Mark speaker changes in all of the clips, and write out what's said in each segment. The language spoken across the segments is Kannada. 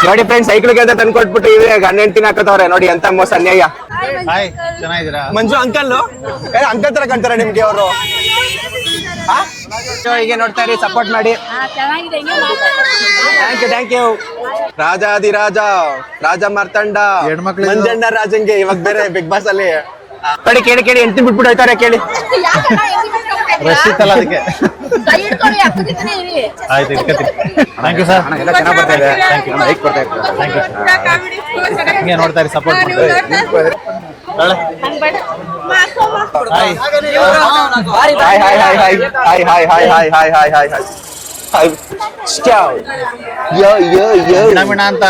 Speaker 1: ನೋಡಿ ಫ್ರೆಂಡ್ಸ್ ಸೈಕಲ್ ಗೆ ತಂದು ಕೊಟ್ಬಿಟ್ಟು ಇವೆ ಗಂಡ ಹೆಂಡತಿನ ಹಾಕತ್ತವ್ರೆ ನೋಡಿ ಎಂತ ಮೋಸ ಅನ್ಯಾಯ.
Speaker 2: ಹಾಯ್ ಚೆನ್ನಾಗಿದ್ದೀರಾ?
Speaker 1: ಮಂಜು ಅಂಕಲ್ ಅಂಕಲ್ ತರ ಕಾಣ್ತಾರೆ ನಿಮ್ಗೆ ಅವರು. ಹೀಗೆ ನೋಡ್ತಾ ಇರಿ, ಸಪೋರ್ಟ್ ಮಾಡಿ. Thank you. ರಾಜಾದಿರಾಜ ರಾಜ ಮಾರ್ತಂಡ ಮಂಜಣ್ಣ ರಾಜಂಗೆ ಇವಾಗ ಬೇರೆ ಬಿಗ್ ಬಾಸ್ ಅಲ್ಲಿ ನೋಡಿ. ಕೇಳಿ ಎಂಟಿ ಬಿಟ್ಬಿಟ್ಟು ಹೋಯ್ತಾರೆ ಕೇಳಿ.
Speaker 2: ರಶೀತ್ ಅಲ್ಲ ಅದಕ್ಕೆ. ಆಯ್ತು ಇಟ್ಕೊತೀನಿ. Thank you sir.
Speaker 1: ಎಲ್ಲ ಚೆನ್ನಾಗಿ ಬರ್ತಾ ಇದೆ. ಲೈಕ್ ಬರ್ತಾ ಇದೆ.
Speaker 2: Thank you. ಹಿಂಗೆ ನೋಡ್ತಾ ಇರಿ, ಸಪೋರ್ಟ್ ಮಾಡಿ.
Speaker 1: ಹಾಯ್
Speaker 2: ಅಂತ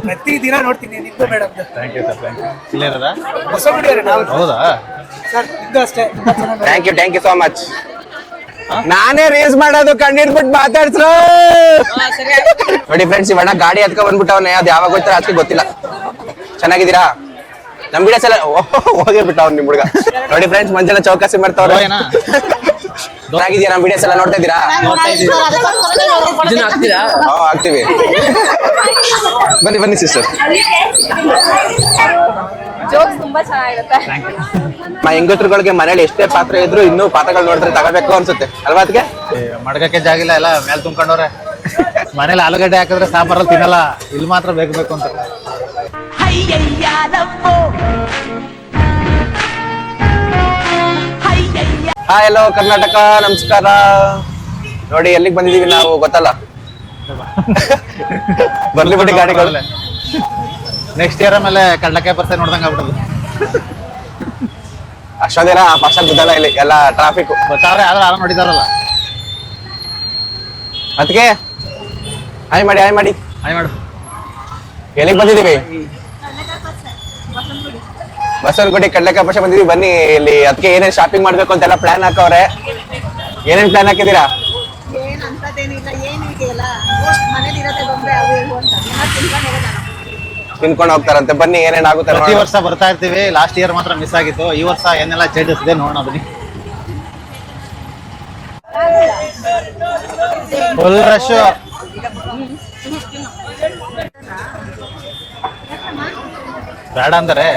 Speaker 3: ಪ್ರತಿದಿನ ನೋಡ್ತೀನಿ ನಿಮ್ದು madam.
Speaker 2: Thank you sir. Thank you. Clear ಅದ? ಹೌದಾ
Speaker 3: ಸರ್ ಇದು ಅಷ್ಟೇ.
Speaker 1: Thank you so much. ನಾನೇ ರೇಸ್ ಮಾಡೋದು ಕಂಡಿಡ್ಬಿಟ್ಟು ಮಾತಾಡ್ಸ್ರು ನೋಡಿ ಫ್ರೆಂಡ್ಸ್. ಇವಣ್ಣ ಗಾಡಿ ಹತ್ಕೊಂಡ್ ಬಂದ್ಬಿಟ್ಟವನೇ, ಅದು ಯಾವಾಗ ಹೋಗ್ತಾರೆ ಅದಕ್ಕೆ ಗೊತ್ತಿಲ್ಲ. ಚೆನ್ನಾಗಿದ್ದೀರಾ? ನಮ್ ವಿಡಿಯೋಸ್ ಎಲ್ಲ ಹೋಗೇ ಬಿಟ್ಟ ಅವ್ನು ನಿಮ್ ಹುಡುಗ. ನೋಡಿ ಫ್ರೆಂಡ್ಸ್ ಮಂಜನ ಚೌಕಾಸಿ ಮಾಡ್ತಾವ್ರೆ. ಚೆನ್ನಾಗಿದ್ದೀರಾ? ನಮ್ ವಿಡಿಯೋಸ್ ಎಲ್ಲ ನೋಡ್ತಾ ಇದ್ದೀರಾ? ಆಗ್ತೀವಿ. ಬನ್ನಿ ಸಿಸ್ಟರ್.
Speaker 4: ಜೋಕ್ಸ್ ತುಂಬಾ ಚೆನ್ನಾಗಿರುತ್ತೆ.
Speaker 1: ಹೆಂಗತ್ರುಗಳಿಗೆ ಮನೇಲಿ ಎಷ್ಟೇ ಪಾತ್ರೆ ಇದ್ರು ಇನ್ನೂ ಪಾತ್ರಗಳು ನೋಡಿದ್ರೆ ತಗೋಬೇಕು ಅನ್ಸುತ್ತೆ ಅಲ್ವಾ? ಅದಕ್ಕೆ
Speaker 2: ಮಡ್ಗಕ್ಕೆ ಜಾಗಿಲ್ಲ, ಎಲ್ಲ ಮೇಲೆ ತುಂಬ್ಕೊಂಡವ್ರೆ. ಮನೇಲಿ ಆಲೂಗಡ್ಡೆ ಹಾಕಿದ್ರೆ ಸಾಂಬಾರಲ್ಲಿ ತಿನ್ನಲ್ಲ, ಇಲ್ಲಿ ಮಾತ್ರ ಬೇಕು ಅಂತ.
Speaker 1: ಹಾಯ್ ಹಲೋ ಕರ್ನಾಟಕ, ನಮಸ್ಕಾರ. ನೋಡಿ ಎಲ್ಲಿಗೆ ಬಂದಿದೀವಿ ನಾವು ಗೊತ್ತಲ್ಲ? ಬರ್ಲಿ ಬಿಡಿ ಗಾಡಿಗಳು.
Speaker 2: ನೆಕ್ಸ್ಟ್ ಇಯರ್ ಆಮೇಲೆ ಕಡ್ಲಕಾಯಿ ಪರ್ಸೆ ನೋಡ್ದಂಗ ಆಗ್ಬಿಡೋದು.
Speaker 1: ಅಷ್ಟೊಂದೇನ ಫಸ್ಟ್ ಗೊತ್ತಲ್ಲ, ಇಲ್ಲಿ ಎಲ್ಲ ಟ್ರಾಫಿಕ್
Speaker 2: ಗೊತ್ತಾವ್ರೆ, ಆದ್ರೆ ಆರಾಮ್ ನೋಡಿದಾರಲ್ಲ.
Speaker 1: ಅದಕ್ಕೆ ಹಾಯ್ ಮಾಡಿ
Speaker 2: ಹಾಯ್ ಮಾಡು.
Speaker 1: ಎಲ್ಲಿಗೆ ಬಂದಿದೀವಿ? ಬಸವನಗುಡಿ ಕಡ್ಲೆಕಾಯಿ ಪಕ್ಷ ಬಂದಿದೀವಿ. ಬನ್ನಿ ಇಲ್ಲಿ. ಅದಕ್ಕೆ ಏನೇನ್ ಶಾಪಿಂಗ್ ಮಾಡ್ಬೇಕು ಅಂತೆಲ್ಲ ಪ್ಲಾನ್ ಹಾಕವ್ರೆ. ಏನೇನ್ ಪ್ಲಾನ್ ಹಾಕಿದೀರಾ? ತಿನ್ಕೊಂಡು ಹೋಗ್ತಾರಂತೆ. ಬನ್ನಿ ಏನೇನ್ ಆಗುತ್ತೆ.
Speaker 2: ಪ್ರತಿ ವರ್ಷ ಬರ್ತಾ ಇರ್ತೀವಿ. ಲಾಸ್ಟ್ ಇಯರ್ ಮಾತ್ರ ಮಿಸ್ ಆಗಿತ್ತು. ಈ ವರ್ಷ ಏನೆಲ್ಲ ಚೇಂಜಸ್ ಇದೆ ನೋಡೋಣ ಬನ್ನಿ. Full rush. ಬೇಡ ಅಂತಾರೆ.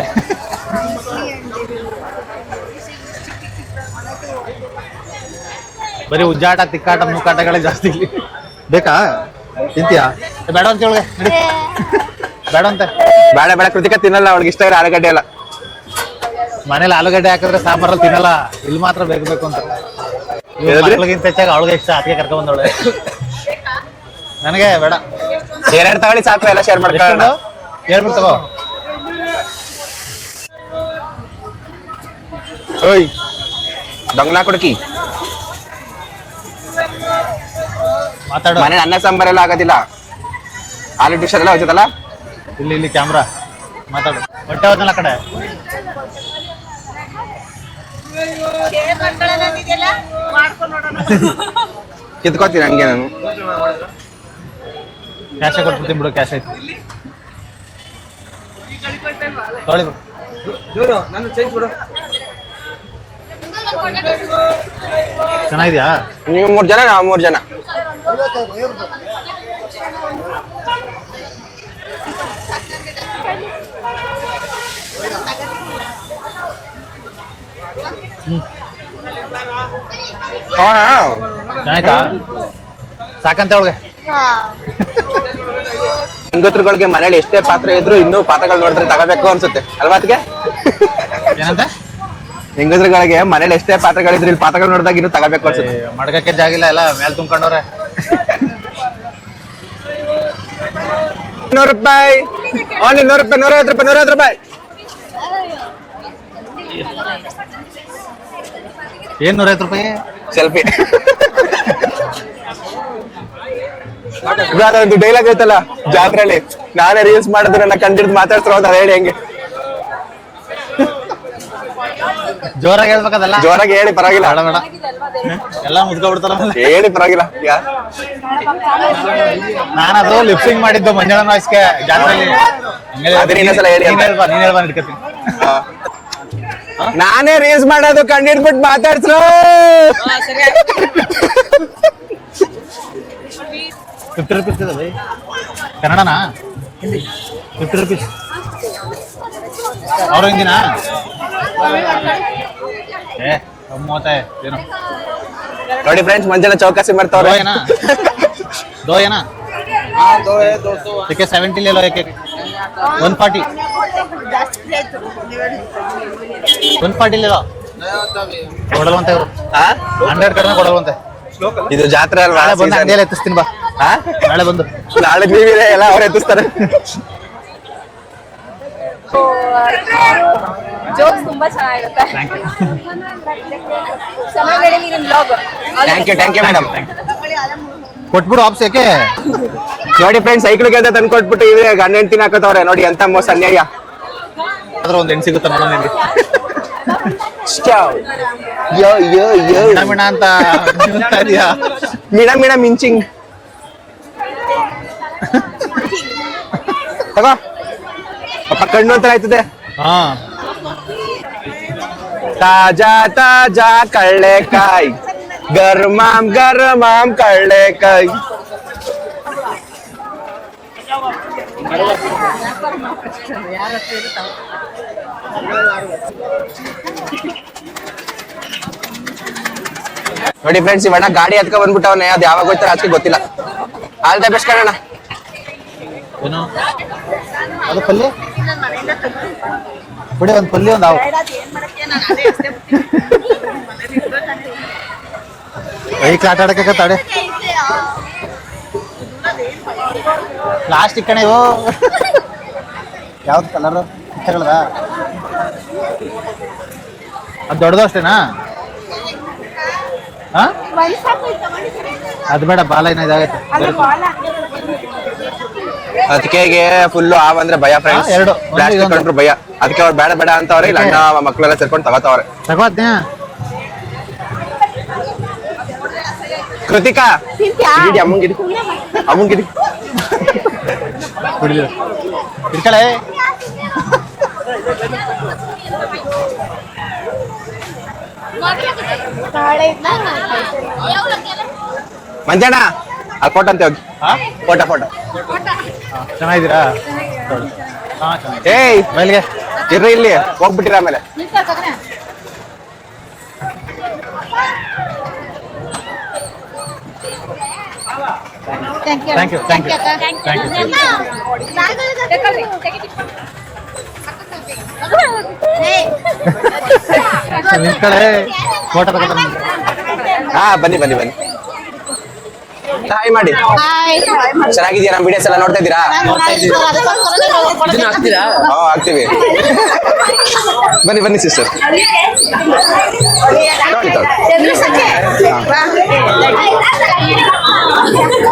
Speaker 2: ಬರೀ ಉಜ್ಜಾಟ ತಿಕ್ಕಾಟ ನೂಕಾಟಗಳೇ ಜಾಸ್ತಿ ಇಲ್ಲಿ. ಬೇಕಾ? ತಿಂತೀಯಾ? ಬೇಡ ಅಂತ ಹೇಳಿ ಬೇಡ ಅಂತ.
Speaker 1: ಬೇಡ ಕೃತಿಕ ತಿನ್ನಲ್ಲ, ಅವಳಿಗೆ ಇಷ್ಟ ಇರೋ ಆಲೂಗಡ್ಡೆ ಎಲ್ಲ.
Speaker 2: ಮನೇಲಿ ಆಲೂಗಡ್ಡೆ ಹಾಕಿದ್ರೆ ಸಾಂಬಾರಲ್ಲಿ ತಿನ್ನಲ್ಲ, ಇಲ್ಲಿ ಮಾತ್ರ ಬೇಕು ಅಂತ. ಮಕ್ಳಿಗಿಂತ ಹೆಚ್ಚಾಗಿ ಅವಳಿಗೆ ಇಷ್ಟ, ಅದಕ್ಕೆ ಕರ್ಕೊಂಡ್ ಬಂದವಳೆ. ನನಗೆ ಬೇಡ.
Speaker 1: ಎರಡು ತಗೊಳ್ಳಿ ಸಾಕು, ಎಲ್ಲ ಶೇರ್ ಮಾಡ್ಕೊಂಡು
Speaker 2: ಹೇಳ್ಬಿಟ್ಟು ತಗೋ.
Speaker 1: ಓಯ್ ದೊಂಗ್ನಾ ಕುಡುಕಿ.
Speaker 2: ಮಾತಾಡು.
Speaker 1: ಮನೆ ಅನ್ನ ಸಾಂಬಾರೆಲ್ಲ ಆಗೋದಿಲ್ಲ, ಆಲೂ ಡಿಶ್ ಎಲ್ಲ ಹೋಗ್ತದಲ್ಲ.
Speaker 2: ಇಲ್ಲಿ ಕ್ಯಾಮ್ರಾ ಮಾತಾಡು. ಹೊಟ್ಟೆ ಹೋದ್ನಲ್ಲ ಕಡೆ.
Speaker 1: ಕಿತ್ಕೋತೀನಿ ಹಂಗೆ ನಾನು.
Speaker 2: ಕ್ಯಾಶ್ ಕೊಟ್ಬಿಡ್ತೀನಿ ಬಿಡು. ಕ್ಯಾಶ್ ಐತಿ ತೊಳಿ ಬಿಡು. ಚೆನ್ನಾಗಿದ್ಯಾ?
Speaker 1: ನೀವು 3 ಜನ, ನಾವು 3 ಜನ.
Speaker 2: ಚೆನ್ನಾಯ್ತಾ? ಸಾಕಂತ ಅವಳಿಗೆ.
Speaker 1: ಹೆಂಗತ್ರುಗಳಿಗೆ ಮನೇಲಿ ಎಷ್ಟೇ ಪಾತ್ರೆ ಇದ್ರು ಇನ್ನೂ ಪಾತ್ರಗಳು ನೋಡಿದ್ರೆ ತಗೋಬೇಕು ಅನ್ಸುತ್ತೆ ಅಲ್ವಾ? ಅದಕ್ಕೆ
Speaker 2: ಏನಂತ?
Speaker 1: ಹೆಂಗತ್ರುಗಳಿಗೆ ಮನೇಲಿ ಎಷ್ಟೇ ಪಾತ್ರಗಳಿದ್ರು ಇಲ್ಲಿ ಪಾತ್ರಗಳು ನೋಡಿದಾಗ ಇನ್ನೂ ತಗೋಬೇಕು ಅನ್ಸುತ್ತೆ.
Speaker 2: ಮಡ್ಗಕ್ಕೆ ಜಾಗಿಲ್ಲ, ಎಲ್ಲ ಮೇಲೆ ತುಂಬ್ಕೊಂಡವ್ರೆ.
Speaker 1: 100 ರೂಪಾಯಿ ಓನ್ಲಿ. 100 ರೂಪಾಯಿ, 150 ರೂಪಾಯಿ, 150 ರೂಪಾಯಿ.
Speaker 2: ಏನ್ 150 ರೂಪಾಯಿ
Speaker 1: ಸೆಲ್ಫಿ. ಒಂದು ಡೈಲಾಗ್ ಐತಲ್ಲ ಜಾತ್ರೆಯಲ್ಲಿ, ನಾನೇ ರೀಲ್ಸ್ ಮಾಡಿದ್ರೆ ನನ್ನ ಕಂಡಿಡ್ದು ಮಾತಾಡ್ತಾರ ಅಂತ ಹೇಳಿ. ಹೆಂಗೆ
Speaker 2: ಜೋರಾಗಿ ಹೇಳ್ಬೇಕದಲ್ಲ?
Speaker 1: ಜೋರಾಗಿ ಹೇಳಿ, ಪರವಾಗಿಲ್ಲ.
Speaker 2: ಬೇಡ ಎಲ್ಲ ಮುದ್ಕೊಬಿಡ್ತಾರ.
Speaker 1: ಹೇಳಿ ಪರವಾಗಿಲ್ಲ.
Speaker 2: ನಾನದು ಲಿಪ್ಸಿಂಗ್ ಮಾಡಿದ್ದು ಮಂಜಣ್ಣ ವಾಯ್ಸ್ಗೆ ಜಾತ್ರೆಯಲ್ಲಿ. ನೀನ್ ಹೇಳ್ಬಾ ಹಿಡ್ಕತೀನಿ.
Speaker 1: ನಾನೇ ರೀಲ್ಸ್ ಮಾಡೋದು ಕಂಡಿಡ್ಬಿಟ್ಟು ಮಾತಾಡ್ಸ್ರು.
Speaker 2: ಕನ್ನಡನಾ? 50 rupees. और ಹಿಂದಿನ ಮೂವತ್ತ ಏನು
Speaker 1: ನೋಡಿ ಫ್ರೆಂಡ್ಸ್ ಮಂಜನ ಚೌಕಾಸಿ ಮಾಡ್ತಾವ್ರೆ.
Speaker 2: दो है ना हाँ 2 है 200 ठीक है 70 ले लो एक 140 140 ले लो ಕೊಡಲ್ವಂತೆ ಇವರು
Speaker 1: ಹಾ
Speaker 2: 100 ಕಡಿಮೆ ಕೊಡಲ್ವಂತೆ.
Speaker 1: ಇದು ಜಾತ್ರೆ ಅಲ್ವಾ?
Speaker 2: ನಾಳೆ ಬಂದು
Speaker 1: season.
Speaker 2: ಅಂಗಡಿಯಲ್ಲಿ ಎತ್ತಿಸ್ತೀನಿ ಬಾ.
Speaker 1: ಹಾ?
Speaker 2: ನಾಳೆ ಬಂದು
Speaker 1: ನಾಳೆ ನೀವಿದೆ ಎಲ್ಲ ಅವ್ರು ಎತ್ತಿಸ್ತಾರೆ.
Speaker 4: ಜೋಕ್ಸ್ ತುಂಬಾ ಚೆನ್ನಾಗಿರುತ್ತೆ.
Speaker 2: ಥ್ಯಾಂಕ್ ಯು
Speaker 4: ಚೆನ್ನಾಗಿ ನಡೀಲಿ ನಿಮ್ ಬ್ಲಾಗ್.
Speaker 1: Thank you madam.
Speaker 2: ಕೊಟ್ಬಿಡು ಆಪ್ಸ್ ಯಾಕೆ
Speaker 1: ನೋಡಿ ಫ್ರೆಂಡ್ಸ್ ಸೈಕಲ್ ಗೆ ಅಂತ ತಂದು ಕೊಟ್ಬಿಟ್ಟು ಇವ್ರೆ ಗಂಡ ಹೆಂಡ್ತಿನ ಹಾಕೋತವ್ರೆ ನೋಡಿ ಎಂತ ಮೋಸ ಅನ್ಯಾಯ.
Speaker 2: ಅದ್ರ ಒಂದು ಹೆಣ್ಣು ಸಿಗುತ್ತೆ ನೋಡೋಣ ನಿಮಗೆ
Speaker 1: ಯೋ ಯೋ ಯೋ
Speaker 2: ಮಿಣ ಅಂತ ಇದೆಯಾ
Speaker 1: ಮಿಣ ಮಿಣ ಮಿಂಚಿಂಗ್ ತಗೋ ಅಪ್ಪ ಕಣ್ಣು ಅಂತ ಆಯ್ತದೆ.
Speaker 2: ಹಾ
Speaker 1: ತಾಜಾ ತಾಜಾ ಕಳ್ಳೆಕಾಯಿ ಗರ್ಮಾಮ್ ಗರ್ಮಾಮ್ ಕಳ್ಳೆಕಾಯಿ. ನೋಡಿ ಫ್ರೆಂಡ್ಸ್ ಇವಣ್ಣ ಗಾಡಿ ಹತ್ಕ ಬಂದ್ಬಿಟ್ಟವನೆ ಅದ್ ಯಾವಾಗ ಹೋಯ್ತಾರ ಅದಕ್ಕೆ ಗೊತ್ತಿಲ್ಲ. ಆಲ್ ದ ಬೆಸ್ಟ್ ಕಣ.
Speaker 2: ಏನು ಅದು ಪಲ್ಯ ಬಿಡಿ ಒಂದು ಪಲ್ಯ ಒಂದು ಆವು ಬೈಕ್ ಆಟ ಆಡಕ್ಕೆ ತಾಡೆ ಪ್ಲಾಸ್ಟಿಕ್ ಕಣೆ ಇವು ಯಾವ್ದು ಕಲರ್ ತಗೊಳ್ದ ಅದು ದೊಡ್ಡದು ಅಷ್ಟೇನಾ ಹಾ ಅದು ಬೇಡ ಬಾಲ ಏನೋ ಇದಾಗೈತೆ
Speaker 1: ಅದಕ್ಕೆ ಫುಲ್ ಆವ್ ಅಂದ್ರೆ ಭಯ ಫ್ರೆಂಡ್ಸ್.
Speaker 2: ಎರಡು.
Speaker 1: ಪ್ಲಾಸ್ಟಿಕ್ ಕಂಡ್ರು ಭಯ. ಅದಕ್ಕೆ ಅವ್ರು ಬೇಡ ಬೇಡ ಅಂತವ್ರೆ. ಇಲ್ಲ ಅಣ್ಣ ಮಕ್ಳೆಲ್ಲ ಸೇರ್ಕೊಂಡು ತಗೋತಾವ್ರೆ.
Speaker 2: ತಗೋತ್ನ್ಯಾ
Speaker 1: ಕೃತಿಕಾ ಇಡಿ ಅಮ್ಮಂಗಿಡಿ ಅಮ್ಮಂಗಿಡಿ
Speaker 2: ಬಿಡಿದ ಇಟ್ಕಳೆ
Speaker 1: ಮಂಜಣ್ಣ ಅಲ್ಲಿ ಫೋಟೋ ಅಂತ ಹೋಗಿ ಫೋಟೋ ಫೋಟೋ
Speaker 2: ಚೆನ್ನಾಗಿದ್ದೀರಾ ಹಾ ಚೆನ್ನಾಗಿ
Speaker 1: ಏಯ್
Speaker 2: ಮೈಲಿಗೆ
Speaker 1: ಇರ್ರಿ ಇಲ್ಲಿ ಹೋಗ್ಬಿಟ್ಟಿರ ಆಮೇಲೆ.
Speaker 2: Thank you thank you thank you ನಿಂತ್ಕಳೆ ಫೋಟೋ ತಗೊಂಡು
Speaker 1: ಹಾ ಬನ್ನಿ ಬನ್ನಿ ಬನ್ನಿ ಹಾಯ್ ಮಾಡಿ. ಚೆನ್ನಾಗಿದ್ದೀರಾ ನಮ್ಮ ವಿಡಿಯೋಸ್ ಎಲ್ಲ ನೋಡ್ತಾ ಇದ್ದೀರಾ? ಹಾ ಆಗ್ತೀವಿ. ಬನ್ನಿ ಬನ್ನಿ ಸಿಸ್ಟರ್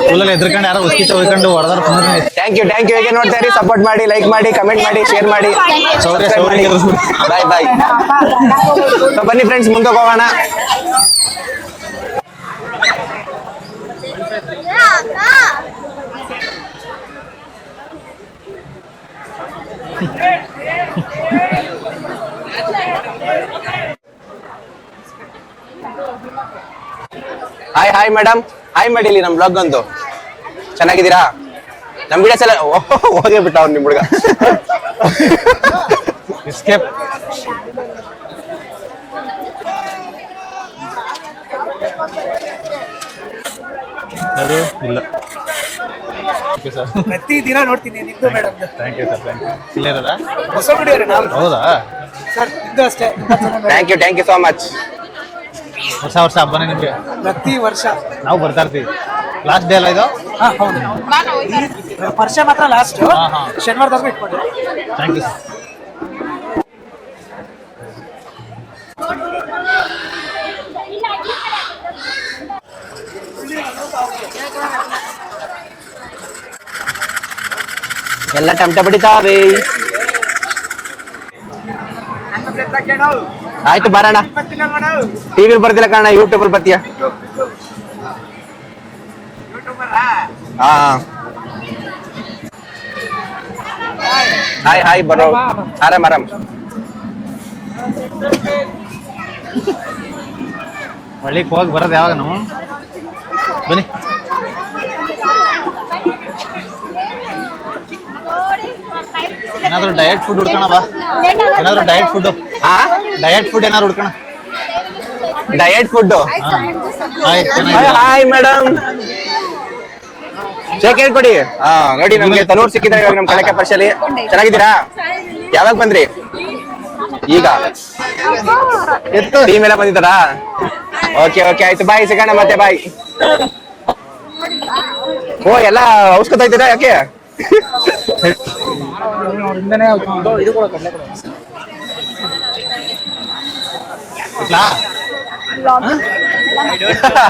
Speaker 2: ಫುಲ್ಲಲ್ಲಿ ಎದ್ರಕೊಂಡು ಯಾರೋ ಉಸ್ಕಿತ ಹೋಯ್ಕೊಂಡು ಹೊಡೆದಾರ
Speaker 1: ಥ್ಯಾಂಕ್ ಯು ಹೇಗೆ ನೋಡ್ತಾ ಇರಿ. ಸಪೋರ್ಟ್ ಮಾಡಿ, ಲೈಕ್ ಮಾಡಿ, ಕಮೆಂಟ್ ಮಾಡಿ, ಶೇರ್ ಮಾಡಿ. ಬಾಯ್ ಬಾಯ್. ಬನ್ನಿ ಫ್ರೆಂಡ್ಸ್ ಮುಂದೆ ಹೋಗೋಣ. ಹಾಯ್ ಮೇಡಮ್ ಹಾಯ್ ಮಾಡಿ ಇಲ್ಲಿ ನಮ್ಮ ಬ್ಲಾಗ್ ಒಂದು. ಚೆನ್ನಾಗಿದ್ದೀರಾ? ನಮ್ಮ ವಿಡಿಯೋಸ್ ಎಲ್ಲ ಹೋಗೇ ಬಿಟ್ಟ ಅವ್ನು ನಿಮ್ಮ ಹುಡುಗ.
Speaker 2: ಎಸ್ಕೇಪ್ ಅದು ಇಲ್ಲ
Speaker 3: ಪ್ರತಿ ದಿನ ನೋಡ್ತೀನಿ ನಿಮ್ದು madam.
Speaker 2: Thank you sir thank you. ಇಲ್ಲೇ ಇರೋದಾ?
Speaker 3: ಹೊಸ ಬಿಡಿಯೋರು ನಾವು
Speaker 2: ಹೌದಾ
Speaker 3: ಸರ್ ನಿಮ್ದು ಅಷ್ಟೇ.
Speaker 1: Thank you so much.
Speaker 2: ವರ್ಷ ವರ್ಷ ಹಬ್ಬನೇ ನಿಮಗೆ.
Speaker 3: ಪ್ರತಿ ವರ್ಷ
Speaker 2: ನಾವು ಬರ್ತಾ ಇರ್ತೀವಿ. ಲಾಸ್ಟ್ ಡೇ ಅಲ್ಲ ಇದು?
Speaker 3: ಹಾ ಹೌದು. ಈ ವರ್ಷ ಮಾತ್ರ ಲಾಸ್ಟ್
Speaker 2: ಹಾ.
Speaker 3: ಶನಿವಾರದವರೆಗೂ ಇಟ್ಕೊಂಡ್ರೆ.
Speaker 2: Thank you sir.
Speaker 1: ಎಲ್ಲ ಟಮಟ ಬಡಿತಾವೆ. ಆಯ್ತು ಬರೋಣ. ಟಿವಿ ಬರ್ತಿಲ್ಲ ಕಾರಣ ಯೂಟ್ಯೂಬ್ ಅಲ್ಲಿ ಬರ್ತೀಯ. ಹಾ ಹಾಯ್ ಬರೋ ಆರಾಮ್.
Speaker 2: ಹಳ್ಳಿಗೆ ಹೋಗಿ ಬರೋದು ಯಾವಾಗ ನಾವು? ಬನ್ನಿ ಏನಾದ್ರು ಡಯಟ್ ಫುಡ್ ಹುಡ್ಕೋಣ ಬಾ. ಏನಾದ್ರು ಡಯಟ್ ಫುಡ್
Speaker 1: ಹಾ
Speaker 2: ಡಯಟ್ ಫುಡ್ ಏನಾದ್ರು ಹುಡ್ಕೋಣ.
Speaker 1: Diet food.
Speaker 2: ಆಯ್ತು ಚೆನ್ನಾಗಿದೆ.
Speaker 1: ಹಾಯ್ ಮೇಡಮ್, ಚೆಕ್ ಹೇಳ್ಕೊಡಿ. ಹಾ ನೋಡಿ, ನಮ್ಗೆ ತನೂರ್ ಸಿಕ್ಕಿದ್ರೆ ಇವಾಗ ನಮ್ ಕಳಕೆ ಪರಿಷಲಿ. ಚೆನ್ನಾಗಿದ್ದೀರಾ? ಯಾವಾಗ ಬಂದ್ರಿ? ಈಗ ಟೀಮ್ ಎಲ್ಲ ಬಂದಿದ್ದಾರಾ? ಓಕೆ ಓಕೆ ಆಯ್ತು, ಬಾಯ್, ಸಿಗೋಣ ಮತ್ತೆ, ಬಾಯ್. ಓ ಎಲ್ಲ ಔಷಧ ಇದ್ದೀರಾ? ಯಾಕೆ?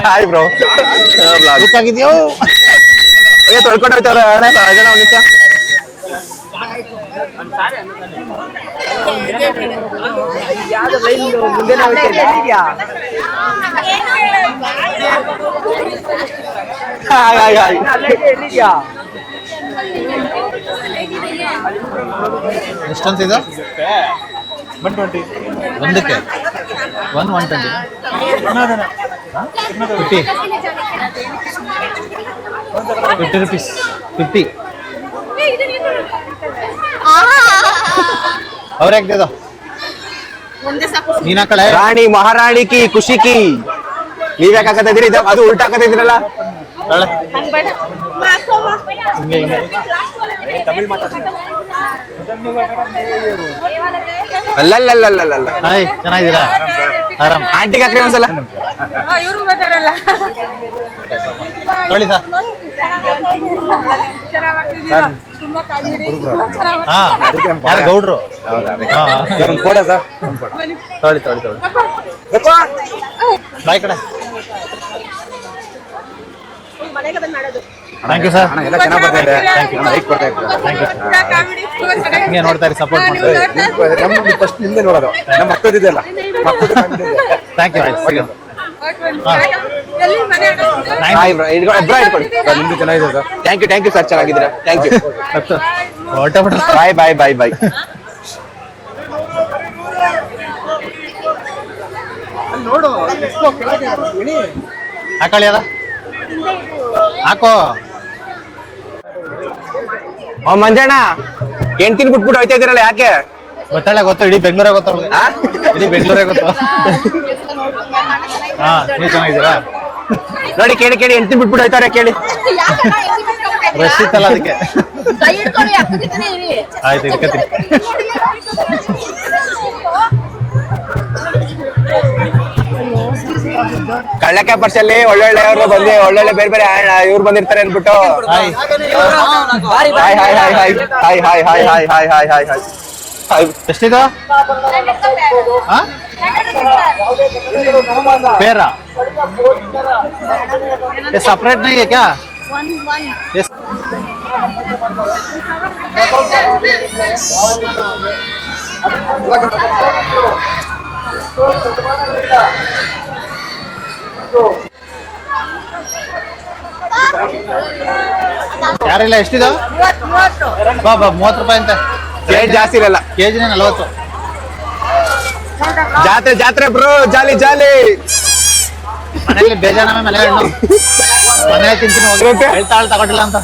Speaker 1: ಹಾಯ್ ಬ್ರೋ,
Speaker 2: ಆಗಿದ್ಯೋ
Speaker 1: ತೊಳ್ಕೊಂಡು ಹೋಯ್ತವ್ರ ಜನ ಒಂದ್ ನಿಮಿಷ.
Speaker 2: ಎಷ್ಟಂತ ಇದು? 120 ಒಂದಕ್ಕೆ 120 50 rupees 50 ಅವ್ರ ಯಾಕೆ ನೀನ್ ಕಡೆ
Speaker 1: ರಾಣಿ ಮಹಾರಾಣಿ ಕಿ ಖುಷಿ ಕಿ. ನೀವ್ ಯಾಕೆ ಹಾಕತ್ತಿದ್ರಿ? ಅದು ಉಲ್ಟಾ ಹಾಕತ್ತಿದ್ರಲ್ಲ.
Speaker 2: ಹಿಂಗೆ ಹಿಂಗೆ
Speaker 1: ಅಲ್ಲಲ್ಲಲ್ಲಲ್ಲಲ್ಲ.
Speaker 2: ಹಾಯ್, ಚೆನ್ನಾಗಿದ್ದೀರಾ? ಆರಾಮ್.
Speaker 1: ಆಂಟಿಗೆ ಹಾಕ್ರಿ ಒಂದ್ಸಲ.
Speaker 2: ನೋಡಿ ಸರ್. ಹಾ, ಯಾರು ಗೌಡ್ರು?
Speaker 1: Photo sir.
Speaker 2: ತೊಳಿ ತೊಳಿ ತೊಳಿ ಬಾಯ್ ಕಡೆ. Thank you sir.
Speaker 1: ಎಲ್ಲ ಚೆನ್ನಾಗಿ ಬರ್ತಾ ಇದೆ.
Speaker 2: Thank you.
Speaker 1: ಲೈಕ್ ಬರ್ತಾ ಇದೆ.
Speaker 2: Thank you. ಹಿಂಗೆ ನೋಡ್ತಾ ಇರಿ, ಸಪೋರ್ಟ್ ಮಾಡ್ತಾರೆ.
Speaker 1: ನಮ್ಮ ಫಸ್ಟ್ ನಿಂದೆ ನೋಡೋದು. ನಮ್ಮ ಮಕ್ಕಳಿದೆಯಲ್ಲ,
Speaker 2: ಥ್ಯಾಂಕ್ ಯು.
Speaker 1: ನಿಮ್ದು ಚೆನ್ನಾಗಿದೆ ಸರ್. ಥ್ಯಾಂಕ್ ಯು ಸರ್, ಚೆನ್ನಾಗಿದ್ದೀರಾ? Thank you.
Speaker 2: ಹೊರಟೆ ಬಿಡ್ರಿ.
Speaker 1: ಬಾಯ್ ಬಾಯ್ ಬಾಯ್ ಬಾಯ್.
Speaker 2: ಹಾಕೊಳ್ಳಿ ಅದ ಹಾಕೋ.
Speaker 1: ಓ ಮಂಜಣ್ಣ, ಹೆಂಡ್ತಿನ ಬಿಟ್ಬಿಟ್ಟು ಹೋಯ್ತಾ ಇದ್ದೀರಲ್ಲ, ಯಾಕೆ?
Speaker 2: ಗೊತ್ತಾಳೆ, ಗೊತ್ತು. ಇಡೀ ಬೆಂಗಳೂರೇ ಗೊತ್ತು ಅವ್ಳಿಗೆ.
Speaker 1: ಆ?
Speaker 2: ಇಡೀ ಬೆಂಗಳೂರೇ ಗೊತ್ತು. ಹಾ, ನೀವು ಚೆನ್ನಾಗಿದ್ದೀರಾ?
Speaker 1: ನೋಡಿ, ಕೇಳಿ ಹೆಂಡ್ತಿನ ಬಿಟ್ಬಿಟ್ಟು ಹೋಯ್ತಾರೆ, ಕೇಳಿ.
Speaker 2: ರಶ್ ಇತ್ತಲ್ಲ ಅದಕ್ಕೆ. ಆಯ್ತು, ಇಟ್ಕೊತೀನಿ.
Speaker 1: ಕಳ್ಳಕ್ಕೆ ಪರ್ಸಲ್ಲಿ ಒಳ್ಳೊಳ್ಳೆಯವರು ಬಂದು ಒಳ್ಳೊಳ್ಳೆ ಬೇರೆ ಬೇರೆ ಇವ್ರು ಬಂದಿರ್ತಾರೆ ಅಂದ್ಬಿಟ್ಟು.
Speaker 2: Hi
Speaker 1: hi hi hi hi hi hi hi hi hi hi hi hi hi.
Speaker 2: ಎಷ್ಟಿದು? पेरा ये सेपरेट नहीं है क्या? Yes. ಯಾರಿಲ್ಲ, ಎಷ್ಟಿದೆ? ಬಾ ಬಾ, 30 ರೂಪಾಯಿ ಅಂತ.
Speaker 1: ರೇಟ್ ಜಾಸ್ತಿ ಇರಲ್ಲ.
Speaker 2: ಕೆಜಿನೇ 40.
Speaker 1: ಜಾತ್ರೆ ಜಾತ್ರೆ ಬ್ರೋ, ಜಾಲಿ ಜಾಲಿ.
Speaker 2: ಮನೆಯಲ್ಲಿ ಬೇಜಾನ ಮನೆ ಹಣ್ಣು ಮನೆ ತಿಂತೀನಿ ಹೋಗಿ ಹೇಳ್ತಾಳೆ ತಗೊಂಡಿಲ್ಲ ಅಂತ.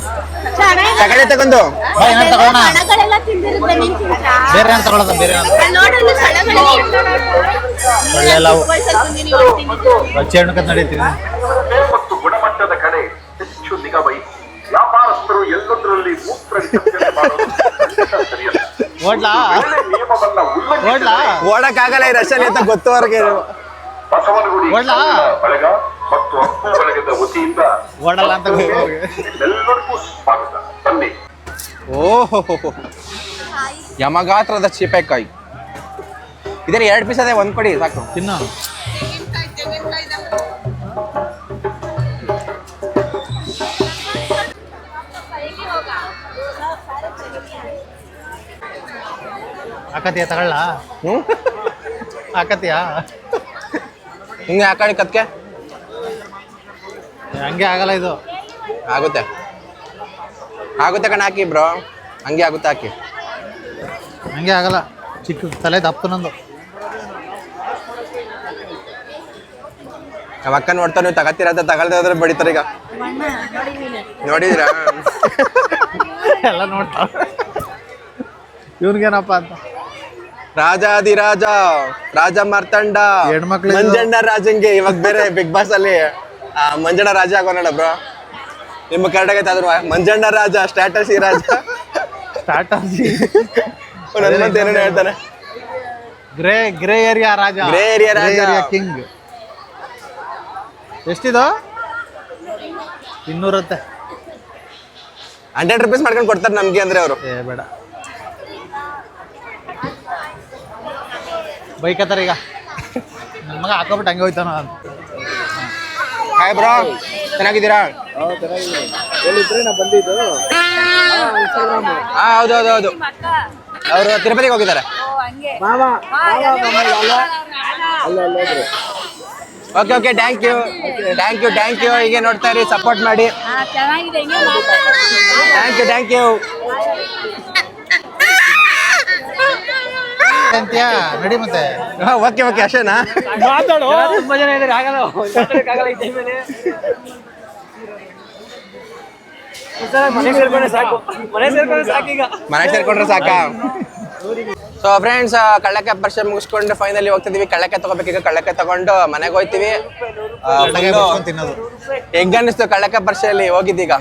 Speaker 1: ತಗಡೆ ತಗೊಂಡು
Speaker 2: ಬಾ, ಏನಾರು ತಗೋಣ. ಬೇರೆ ಏನಾರು ತಗೊಳ್ಳೋದ? ಬೇರೆ ಒಳ್ಳೆ ಎಲ್ಲ ಬಚ್ಚೆ ಹಣ್ಣು ಕತ್ ನಡೀತೀನಿ.
Speaker 5: ಮತ್ತು ಗುಣಮಟ್ಟದ ಕಡೆ ಹೆಚ್ಚು ನಿಗಾ ವಹಿಸಿ ವ್ಯಾಪಾರಸ್ಥರು ಎಲ್ಲದರಲ್ಲಿ ಮೂತ್ರ ವಿಸರ್ಜನೆ ಮಾಡುವುದು ಸರಿಯಲ್ಲ.
Speaker 2: ಓಡ್ಲಾ
Speaker 5: ನಿಯಮವನ್ನ
Speaker 2: ಓಡ್ಲಾ
Speaker 1: ಓಡಕ್ಕಾಗಲ್ಲ ಈ ರಶಲ್ಲಿ ಅಂತ ಗೊತ್ತು ಅವ್ರಿಗೆ.
Speaker 5: ಬಸವನಗುಡಿ
Speaker 2: ಓಡ್ಲಾ
Speaker 5: ಬಳಗ ಮತ್ತು ಅಪ್ಪು ಬಳಗದ ವತಿಯಿಂದ
Speaker 2: ಓಡಲ್ಲ ಅಂತ
Speaker 5: ಎಲ್ಲರಿಗೂ ಸ್ವಾಗತ. ಬನ್ನಿ.
Speaker 1: ಓಹೋ, ಯಮಗಾತ್ರದ ಚೀಪೆಕಾಯಿ. ಇದೇನು 2 ಪೀಸ್ ಅದೇ, 1 ಕೊಡಿ ಸಾಕು.
Speaker 2: ತಿನ್ನು. ಹಾಕತಿಯಾ? ತಗೊಳ್ಳ ಹಾಕತಿಯಾ?
Speaker 1: ಹಿಂಗೆ ಹಾಕಿ ಕತ್ಕೆ
Speaker 2: ಹಂಗೆ ಆಗಲ್ಲ ಇದು.
Speaker 1: ಆಗುತ್ತೆ ಆಗುತ್ತೆ ಕಣ, ಹಾಕಿ ಬ್ರೋ, ಹಂಗೆ ಆಗುತ್ತೆ, ಹಾಕಿ.
Speaker 2: ಹಂಗೆ ಆಗಲ್ಲ, ಚಿಕ್ಕ ತಲೆ ದಪ್ಪ ನಂದು.
Speaker 1: ನಮ್ಮ ಅಕ್ಕ ನೋಡ್ತಾ ನೀವು ತಗತ್ತೀರ ತಗೊಳ್ದೆ ಹೋದ್ರೆ ಬಡಿತಾರೆ ಈಗ. ನೋಡಿದಿರಾ?
Speaker 2: ಎಲ್ಲ ನೋಡ್ತಾ ಇವ್ರಿಗೇನಪ್ಪ ಅಂತ
Speaker 1: ರಾಜಾದಿರಾಜ ರಾಜ ಮಾರ್ತಂಡ
Speaker 2: ಹೆಣ್ಮಕ್ಳಿಗೆ
Speaker 1: ಮಂಜಣ್ಣ ರಾಜಂಗೆ ಇವಾಗ ಬೇರೆ ಬಿಗ್ ಬಾಸ್ ಅಲ್ಲಿ ಮಂಜಣ್ಣ ರಾಜ ಆಗೋಣ ಬ್ರೋ. ನಿಮ್ಮ ಕರ್ನಾಟಕ ಆದ್ರು ಮಂಜಣ್ಣ ರಾಜ ಸ್ಟ್ಯಾಟಸ್ ಈ ರಾಜ
Speaker 2: ಸ್ಟಾರ್ಟ್
Speaker 1: ಏನೇನು ಹೇಳ್ತಾನೆ.
Speaker 2: ಗ್ರೇ ಏರಿಯಾ ರಾಜ,
Speaker 1: Grey area ರಾಜ.
Speaker 2: ಕಿಂಗ್. ಎಷ್ಟಿದು? 200
Speaker 1: 100 ರೂಪೀಸ್ ಮಾಡ್ಕೊಂಡು ಕೊಡ್ತಾರೆ ನಮ್ಗೆ ಅಂದ್ರೆ ಅವರು.
Speaker 2: ಏ ಬೇಡ, ಬೈಕತ್ತಾರ ಈಗ. ನನ್ನ ಮಗ ಹಾಕೋಬಿಟ್ಟು ಹಂಗೆ ಹೋಯ್ತಾನ ಅಂತ.
Speaker 1: ಹಾಯ್ ಬ್ರೋ, ಚೆನ್ನಾಗಿದ್ದೀರಾ? ಹಾ ಹೌದು ಹೌದು ಹೌದು, ಅವರು ತಿರುಪತಿಗೆ ಹೋಗಿದ್ದಾರೆ. Okay okay, thank you thank you thank you. ಹೀಗೆ ನೋಡ್ತಾ ಇರಿ, ಸಪೋರ್ಟ್ ಮಾಡಿ. ಥ್ಯಾಂಕ್ ಯು
Speaker 2: ಅಂತ್ಯಾ ನಡಿ ಮತ್ತೆ.
Speaker 1: ಓಕೆ ಓಕೆ, ಅಷ್ಟೇನಾ?
Speaker 3: ತುಂಬಾ ಜನ ಇದ್ದಾರೆ, ಆಗಲ್ಲ ಈ ಟೈಮಲ್ಲಿ. ಮನೆ ಸೇರ್ಕೊಂಡ್ರೆ ಸಾಕು, ಈಗ
Speaker 1: ಮನೆ ಸೇರ್ಕೊಂಡ್ರೆ ಸಾಕಾ? ಸೊ ಫ್ರೆಂಡ್ಸ್, ಕಳ್ಳಕ್ಕೆ ಪರಿಚಯ ಮುಗಿಸ್ಕೊಂಡು ಫೈನಲಿ ಹೋಗ್ತಿದೀವಿ. ಕಳ್ಳಕ್ಕೆ ತಗೋಬೇಕೀಗ. ಕಳ್ಳಕ್ಕೆ ತಗೊಂಡು ಮನೆಗೆ ಹೋಗ್ತೀವಿ.
Speaker 2: ತಿನ್ನೋದು
Speaker 1: ಹೆಂಗ ಅನ್ನಿಸ್ತು ಕಳ್ಳಕ್ಕೆ ಪರಿಚಯಲ್ಲಿ ಹೋಗಿದ್ದೀಗ?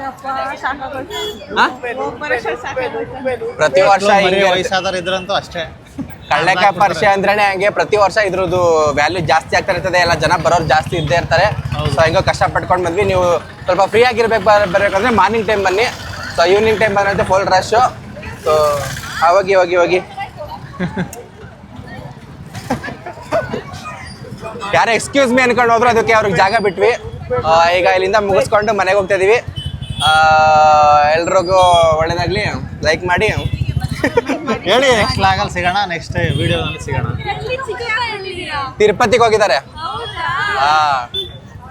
Speaker 1: ಪ್ರತಿ ವರ್ಷ ಹಿಂಗೆ
Speaker 2: ವಯಸ್ಸಾದವ್ರು ಇದ್ರಂತೂ ಅಷ್ಟೇ.
Speaker 1: ಕಳ್ಳಕ್ಕೆ ಪರಿಚಯ ಅಂದ್ರೇನೆ ಹಂಗೆ, ಪ್ರತಿ ವರ್ಷ ಇದ್ರದ್ದು ವ್ಯಾಲ್ಯೂ ಜಾಸ್ತಿ ಆಗ್ತಾ ಇರ್ತದೆ. ಎಲ್ಲ ಜನ ಬರೋರು ಜಾಸ್ತಿ ಇದ್ದೇ ಇರ್ತಾರೆ. ಸೊ ಹೆಂಗೋ ಕಷ್ಟ ಪಟ್ಕೊಂಡು ಬಂದ್ವಿ. ನೀವು ಸ್ವಲ್ಪ ಫ್ರೀ ಆಗಿರ್ಬೇಕು, ಬರ್ಬೇಕಂದ್ರೆ ಮಾರ್ನಿಂಗ್ ಟೈಮ್ ಬನ್ನಿ. ಸೊ ಈವ್ನಿಂಗ್ ಟೈಮ್ ಬಂದ್ರೆ ಫುಲ್ ರಶ್. ಸೊ ಹೋಗಿ ಹೋಗಿ ಹೋಗಿ. ಯಾರೋ ಎಕ್ಸ್ಕ್ಯೂಸ್ ಮೀ ಅನ್ಕೊಂಡು ಹೋದ್ರು, ಅದಕ್ಕೆ ಅವ್ರಿಗೆ ಜಾಗ ಬಿಟ್ವಿ. ಈಗ ಇಲ್ಲಿಂದ ಮುಗಿಸ್ಕೊಂಡು ಮನೆಗೆ ಹೋಗ್ತಾ ಇದೀವಿ. ಎಲ್ರಿಗೂ ಒಳ್ಳೇದಾಗ್ಲಿ, ಲೈಕ್ ಮಾಡಿ ಹೇಳಿ.
Speaker 2: ನೆಕ್ಸ್ಟ್ ಲಾಗಲ್ಲಿ ಸಿಗೋಣ, ನೆಕ್ಸ್ಟ್ ವಿಡಿಯೋದಲ್ಲಿ ಸಿಗೋಣ.
Speaker 1: ತಿರುಪತಿಗೆ ಹೋಗಿದ್ದಾರೆ. ಹಾ,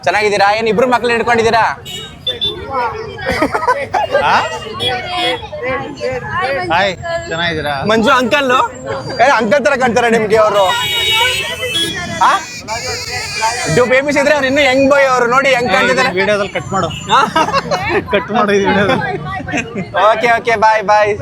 Speaker 1: ಚೆನ್ನಾಗಿದ್ದೀರಾ? ಏನ್ ಇಬ್ರು ಮಕ್ಳು ಹಿಡ್ಕೊಂಡಿದ್ದೀರಾ?
Speaker 2: ಹಾಯ್, ಚೆನ್ನಾಗಿದ್ದೀರಾ?
Speaker 1: ಮಂಜು ಅಂಕಲ್ ಅಂಕಲ್ ತರ ಕಾಣ್ತಾರೆ ನಿಮ್ಗೆ ಅವರು. ಬೇಬಿಸ್ ಇದ್ರೆ ಅವ್ರು ಇನ್ನು ಯಂಗ್ ಬಾಯ್ ಅವರು. ನೋಡಿ ಹೆಂಗ್ ಕಾಣ್ತಿದ್ದಾರೆ.
Speaker 2: ವಿಡಿಯೋದಲ್ಲಿ ಕಟ್ ಮಾಡು, ಕಟ್ ಮಾಡು ಈ ವಿಡಿಯೋದಲ್ಲಿ.
Speaker 1: ಓಕೆ ಓಕೆ, ಬಾಯ್ ಬಾಯ್.